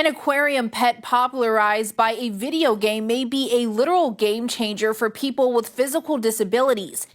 An aquarium pet popularized by a video game may be a literal game changer for people with physical disabilities.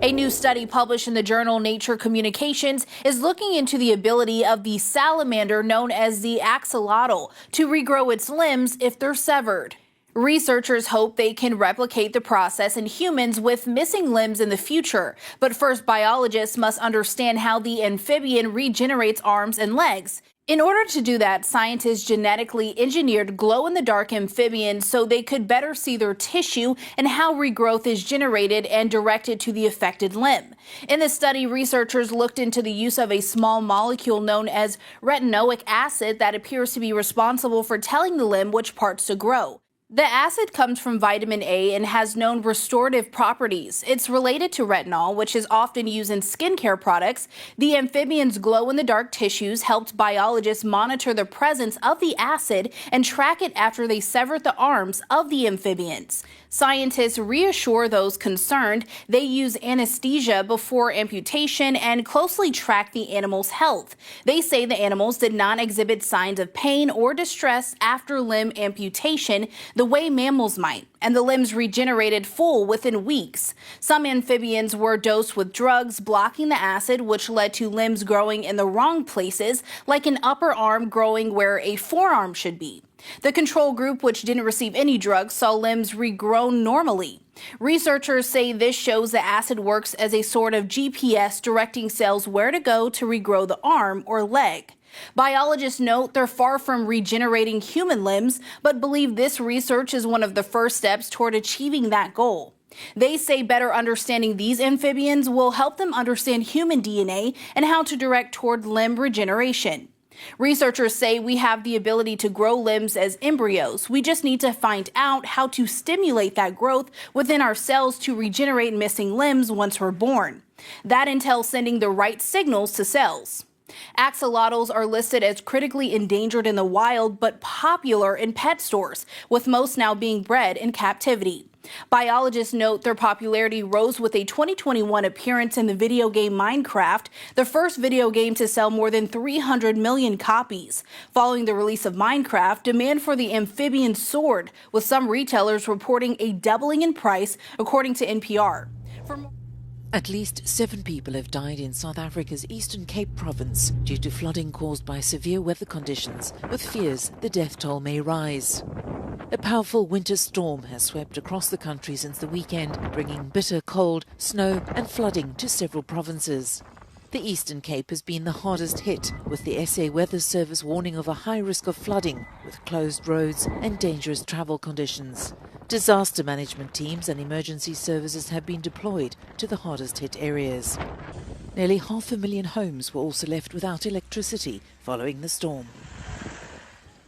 A new study published in the journal Nature Communications is looking into the ability of the salamander known as the axolotl to regrow its limbs if they're severed. Researchers hope they can replicate the process in humans with missing limbs in the future. But first, biologists must understand how the amphibian regenerates arms and legs. In order to do that, scientists genetically engineered glow-in-the-dark amphibians so they could better see their tissue and how regrowth is generated and directed to the affected limb. In the study, researchers looked into the use of a small molecule known as retinoic acid that appears to be responsible for telling the limb which parts to grow. The acid comes from vitamin A and has known restorative properties. It's related to retinol, which is often used in skincare products. The amphibian's glow-in-the-dark tissues helped biologists monitor the presence of the acid and track it after they severed the arms of the amphibians. Scientists reassure those concerned they use anesthesia before amputation and closely track the animal's health. They say the animals did not exhibit signs of pain or distress after limb amputation the way mammals might, and the limbs regenerated full within weeks. Some amphibians were dosed with drugs blocking the acid, which led to limbs growing in the wrong places, like an upper arm growing where a forearm should be. The control group, which didn't receive any drugs, saw limbs regrown normally. Researchers say this shows the acid works as a sort of GPS directing cells where to go to regrow the arm or leg. Biologists note they're far from regenerating human limbs, but believe this research is one of the first steps toward achieving that goal. They say better understanding these amphibians will help them understand human DNA and how to direct toward limb regeneration. Researchers say we have the ability to grow limbs as embryos. We just need to find out how to stimulate that growth within our cells to regenerate missing limbs once we're born. That entails sending the right signals to cells. Axolotls are listed as critically endangered in the wild, but popular in pet stores, with most now being bred in captivity. Biologists note their popularity rose with a 2021 appearance in the video game Minecraft, the first video game to sell more than 300 million copies. Following the release of Minecraft, demand for the amphibian soared, with some retailers reporting a doubling in price, according to NPR. At least 7 people have died in South Africa's Eastern Cape province due to flooding caused by severe weather conditions, with fears the death toll may rise. A powerful winter storm has swept across the country since the weekend, bringing bitter cold, snow and flooding to several provinces. The Eastern Cape has been the hardest hit, with the SA Weather Service warning of a high risk of flooding, with closed roads and dangerous travel conditions. Disaster management teams and emergency services have been deployed to the hardest hit areas. Nearly 500,000 homes were also left without electricity following the storm.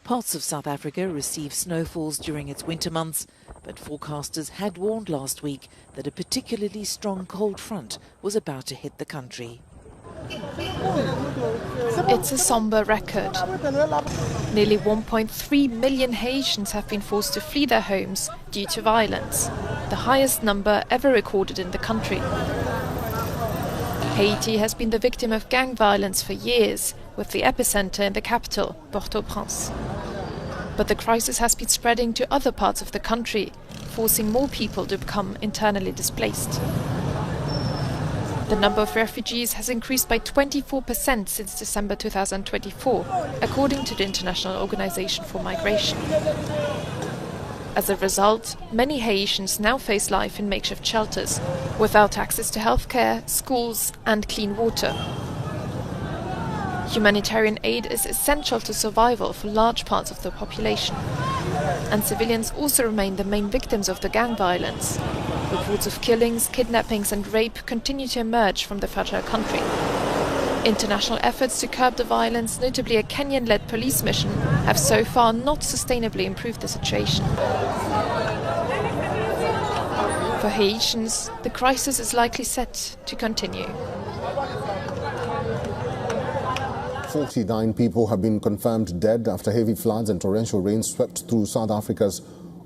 Parts of South Africa received snowfalls during its winter months, but forecasters had warned last week that a particularly strong cold front was about to hit the country. It's a somber record. Nearly 1.3 million Haitians have been forced to flee their homes due to violence, the highest number ever recorded in the country. Haiti has been the victim of gang violence for years, with the epicenter in the capital, Port-au-Prince. But the crisis has been spreading to other parts of the country, forcing more people to become internally displaced. The number of refugees has increased by 24% since December 2024, according to the International Organization for Migration. As a result, many Haitians now face life in makeshift shelters, without access to healthcare, schools and clean water. Humanitarian aid is essential to survival for large parts of the population. And civilians also remain the main victims of the gang violence. Reports of killings, kidnappings and rape continue to emerge from the fragile country. International efforts to curb the violence, notably a Kenyan-led police mission, have so far not sustainably improved the situation. For Haitians, the crisis is likely set to continue. 49 people have been confirmed dead after heavy floods and torrential rain swept through South Africa's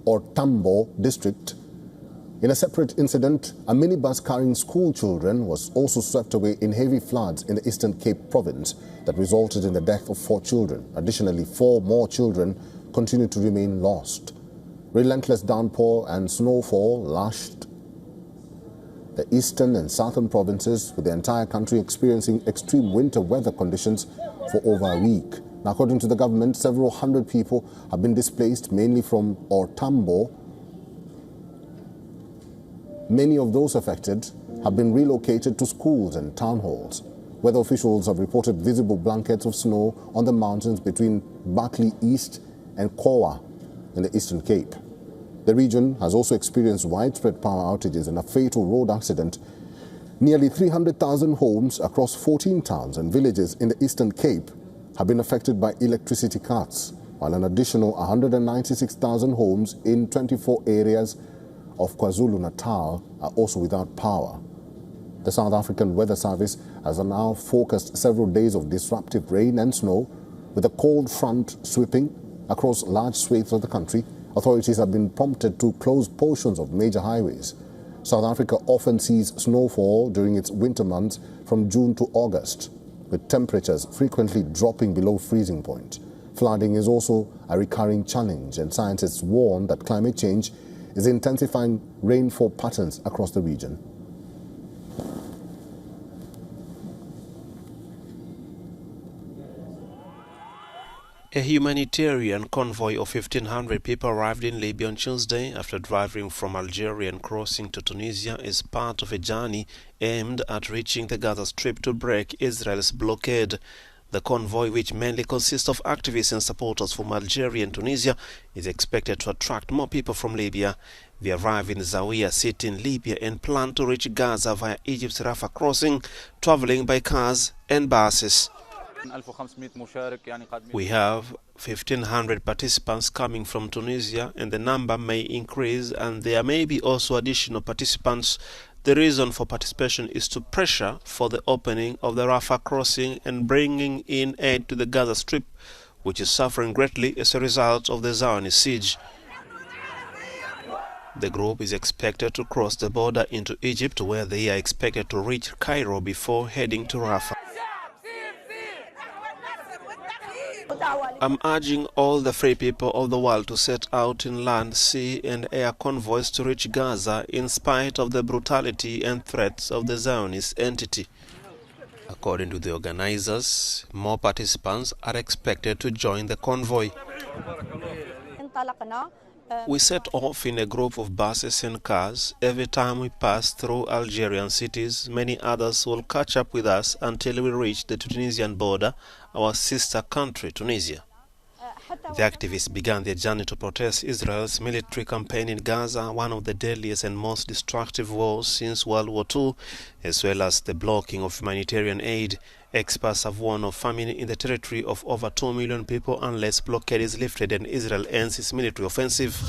Ortambo district In a separate incident, a minibus carrying school children was also swept away in heavy floods in the Eastern Cape province that resulted in the death of 4 children. Additionally, 4 more children continue to remain lost. Relentless downpour and snowfall lashed the eastern and southern provinces, with the entire country experiencing extreme winter weather conditions for over a week. Now, according to the government, several hundred people have been displaced, mainly from Ortambo. Many of those affected have been relocated to schools and town halls. Weather officials have reported visible blankets of snow on the mountains between Barkly East and Kowa in the Eastern Cape. The region has also experienced widespread power outages and a fatal road accident. Nearly 300,000 homes across 14 towns and villages in the Eastern Cape have been affected by electricity cuts, while an additional 196,000 homes in 24 areas of KwaZulu-Natal are also without power. The South African Weather Service has now forecast several days of disruptive rain and snow, with a cold front sweeping across large swathes of the country. Authorities have been prompted to close portions of major highways. South Africa often sees snowfall during its winter months from June to August, with temperatures frequently dropping below freezing point. Flooding is also a recurring challenge, and scientists warn that climate change is intensifying rainfall patterns across the region. A humanitarian convoy of 1,500 people arrived in Libya on Tuesday after driving from Algeria and crossing to Tunisia as part of a journey aimed at reaching the Gaza Strip to break Israel's blockade. The convoy, which mainly consists of activists and supporters from Algeria and Tunisia, is expected to attract more people from Libya. They arrive in Zawiya city in Libya and plan to reach Gaza via Egypt's Rafah crossing, traveling by cars and buses. We have 1,500 participants coming from Tunisia, and the number may increase, and there may be also additional participants. The reason for participation is to pressure for the opening of the Rafah crossing and bringing in aid to the Gaza Strip, which is suffering greatly as a result of the Zionist siege. The group is expected to cross the border into Egypt, where they are expected to reach Cairo before heading to Rafah. I'm urging all the free people of the world to set out in land, sea and air convoys to reach Gaza in spite of the brutality and threats of the Zionist entity. According to the organizers, more participants are expected to join the convoy. We set off in a group of buses and cars. Every time we pass through Algerian cities, many others will catch up with us until we reach the Tunisian border, our sister country, Tunisia. The activists began their journey to protest Israel's military campaign in Gaza, one of the deadliest and most destructive wars since World War II, as well as the blocking of humanitarian aid. Experts have warned of famine in the territory of over 2 million people unless blockade is lifted and Israel ends its military offensive.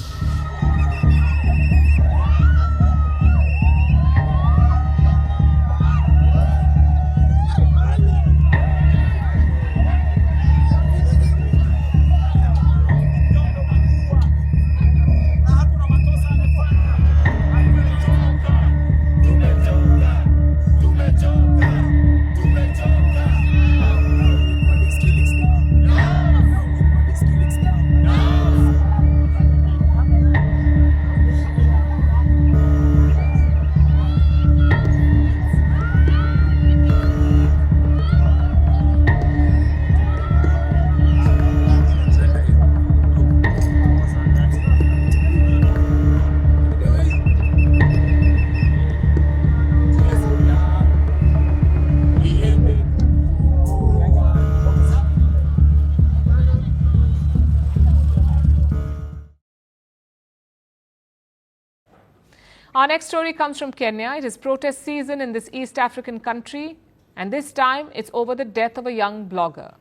Our next story comes from Kenya. It is protest season in this East African country, and this time it's over the death of a young blogger.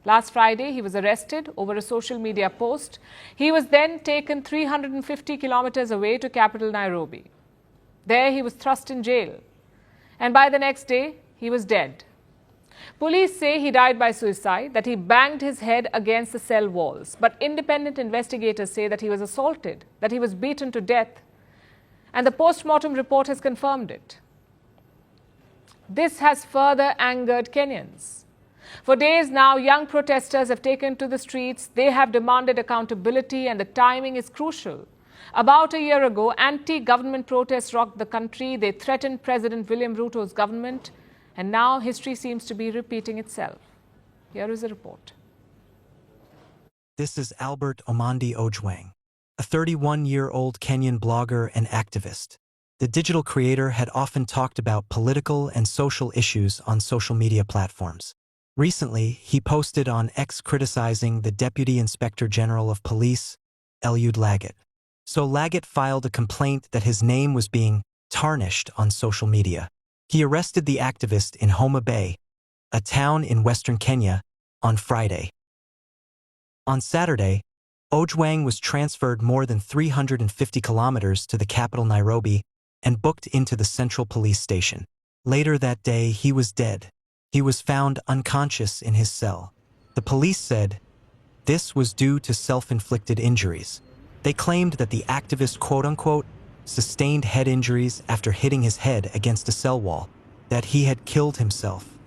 Last Friday, he was arrested over a social media post. He was then taken 350 kilometers away to capital Nairobi. There he was thrust in jail, and by the next day, he was dead. Police say he died by suicide, that he banged his head against the cell walls. But independent investigators say that he was assaulted, that he was beaten to death. and the post-mortem report has confirmed it. This has further angered Kenyans. For days now, young protesters have taken to the streets. They have demanded accountability, and the timing is crucial. About a year ago, anti-government protests rocked the country. They threatened President William Ruto's government, and now history seems to be repeating itself. Here is a report. This is Albert Omondi Ojwang, a 31-year-old Kenyan blogger and activist. The digital creator had often talked about political and social issues on social media platforms. Recently, he posted on X criticizing the Deputy Inspector General of Police, Eliud Lagat. So Lagat filed a complaint that his name was being tarnished on social media. He arrested the activist in Homa Bay, a town in western Kenya, on Friday. On Saturday, Ojwang was transferred more than 350 kilometers to the capital Nairobi and booked into the Central Police Station. Later that day, he was dead. He was found unconscious in his cell. The police said this was due to self-inflicted injuries. They claimed that the activist, quote-unquote, sustained head injuries after hitting his head against a cell wall, that he had killed himself.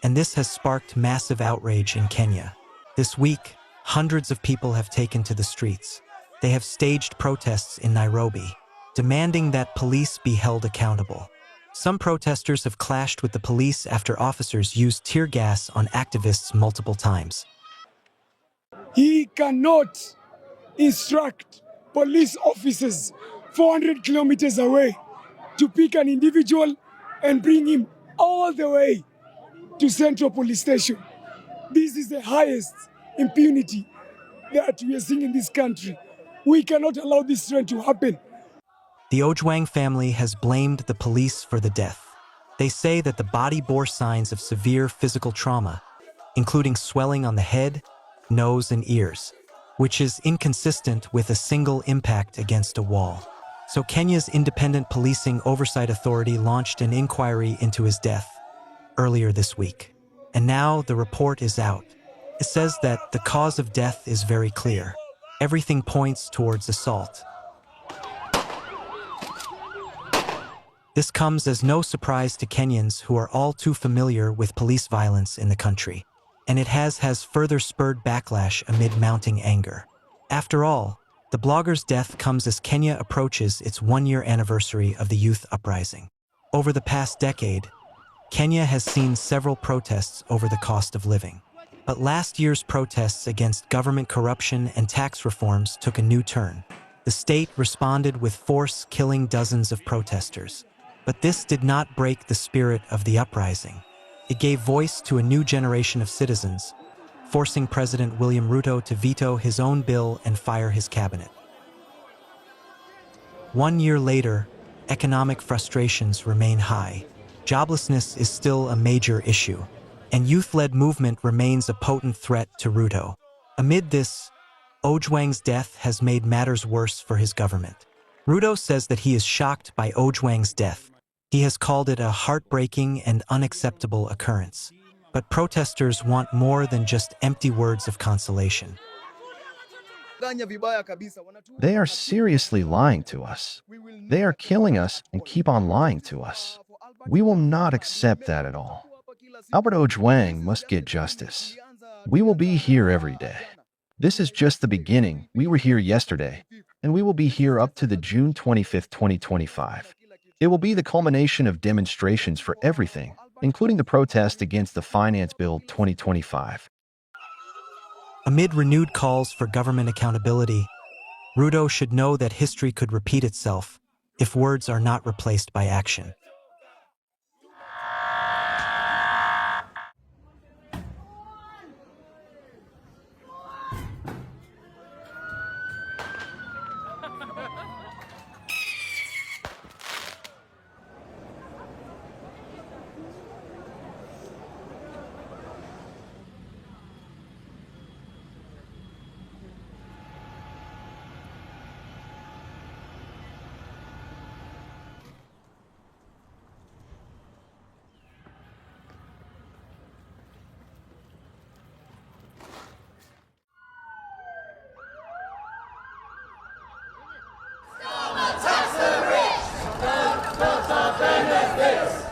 And this has sparked massive outrage in Kenya. This week, hundreds of people have taken to the streets. They have staged protests in Nairobi, demanding that police be held accountable. Some protesters have clashed with the police after officers used tear gas on activists multiple times. He cannot instruct police officers 400 kilometers away to pick an individual and bring him all the way to Central Police Station. This is the highest impunity that we are seeing in this country. We cannot allow this trend to happen. The Ojwang family has blamed the police for the death. They say that the body bore signs of severe physical trauma, including swelling on the head, nose, and ears, which is inconsistent with a single impact against a wall. So Kenya's Independent Policing Oversight Authority launched an inquiry into his death earlier this week. And now the report is out. It says that the cause of death is very clear. Everything points towards assault. This comes as no surprise to Kenyans who are all too familiar with police violence in the country, and it has further spurred backlash amid mounting anger. After all, the blogger's death comes as Kenya approaches its one-year anniversary of the youth uprising. Over the past decade, Kenya has seen several protests over the cost of living. But last year's protests against government corruption and tax reforms took a new turn. The state responded with force, killing dozens of protesters. But this did not break the spirit of the uprising. It gave voice to a new generation of citizens, forcing President William Ruto to veto his own bill and fire his cabinet. 1 year later, economic frustrations remain high. Joblessness is still a major issue, and youth-led movement remains a potent threat to Ruto. Amid this, Ojwang's death has made matters worse for his government. Ruto says that he is shocked by Ojwang's death. He has called it a heartbreaking and unacceptable occurrence. But protesters want more than just empty words of consolation. They are seriously lying to us. They are killing us and keep on lying to us. We will not accept that at all. Albert Ojwang must get justice. We will be here every day. This is just the beginning. We were here yesterday, and we will be here up to the June 25th, 2025. It will be the culmination of demonstrations for everything, including the protest against the Finance Bill 2025. Amid renewed calls for government accountability, Ruto should know that history could repeat itself if words are not replaced by action.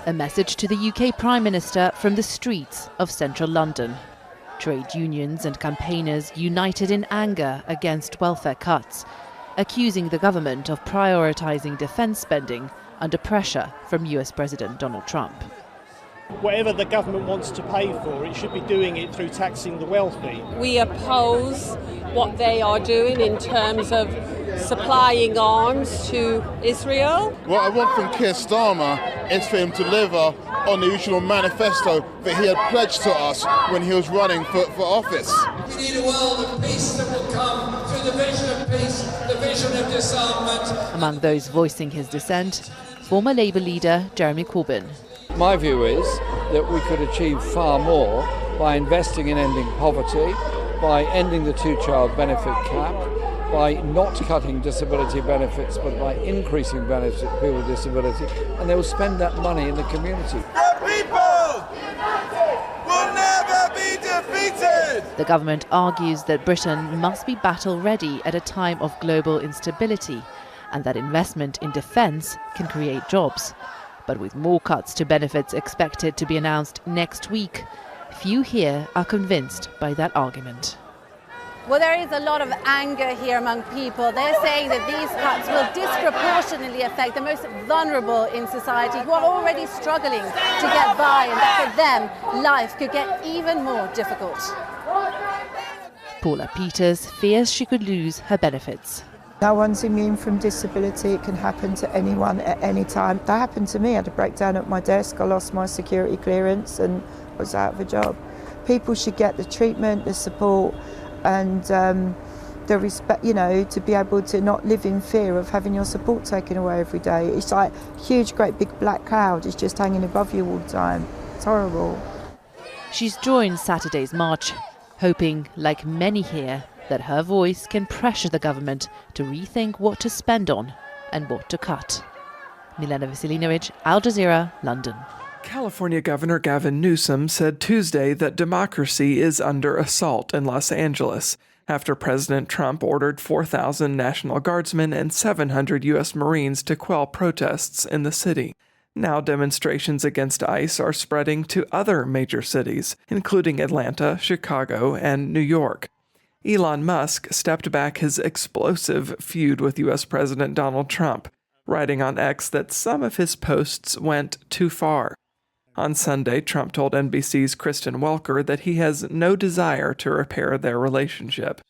A message to the UK Prime Minister from the streets of central London. Trade unions and campaigners united in anger against welfare cuts, accusing the government of prioritising defence spending under pressure from US President Donald Trump. Whatever the government wants to pay for, it should be doing it through taxing the wealthy. We oppose what they are doing in terms of supplying arms to Israel. What I want from Keir Starmer is for him to deliver on the original manifesto that he had pledged to us when he was running for office. We need a world of peace that will come through the vision of peace, the vision of disarmament. Among those voicing his dissent, former Labour leader Jeremy Corbyn. My view is that we could achieve far more by investing in ending poverty, by ending the two-child benefit cap, by not cutting disability benefits but by increasing benefits to people with disability, and they will spend that money in the community. The people will never be defeated! The government argues that Britain must be battle-ready at a time of global instability and that investment in defence can create jobs. But with more cuts to benefits expected to be announced next week, few here are convinced by that argument. Well, there is a lot of anger here among people. They're saying that these cuts will disproportionately affect the most vulnerable in society who are already struggling to get by, and that for them, life could get even more difficult. Paula Peters fears she could lose her benefits. No one's immune from disability. It can happen to anyone at any time. That happened to me. I had a breakdown at my desk. I lost my security clearance and was out of a job. People should get the treatment, the support, and the respect, to be able to not live in fear of having your support taken away every day. It's like a huge, great big black cloud is just hanging above you all the time. It's horrible. She's joined Saturday's march, hoping, like many here, that her voice can pressure the government to rethink what to spend on and what to cut. Milena Veselinovic, Al Jazeera, London. California Governor Gavin Newsom said Tuesday that democracy is under assault in Los Angeles after President Trump ordered 4,000 National Guardsmen and 700 U.S. Marines to quell protests in the city. Now demonstrations against ICE are spreading to other major cities, including Atlanta, Chicago, and New York. Elon Musk stepped back his explosive feud with U.S. President Donald Trump, writing on X that some of his posts went too far. On Sunday, Trump told NBC's Kristen Welker that he has no desire to repair their relationship.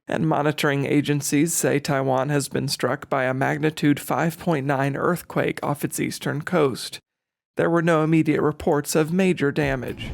And monitoring agencies say Taiwan has been struck by a magnitude 5.9 earthquake off its eastern coast. There were no immediate reports of major damage.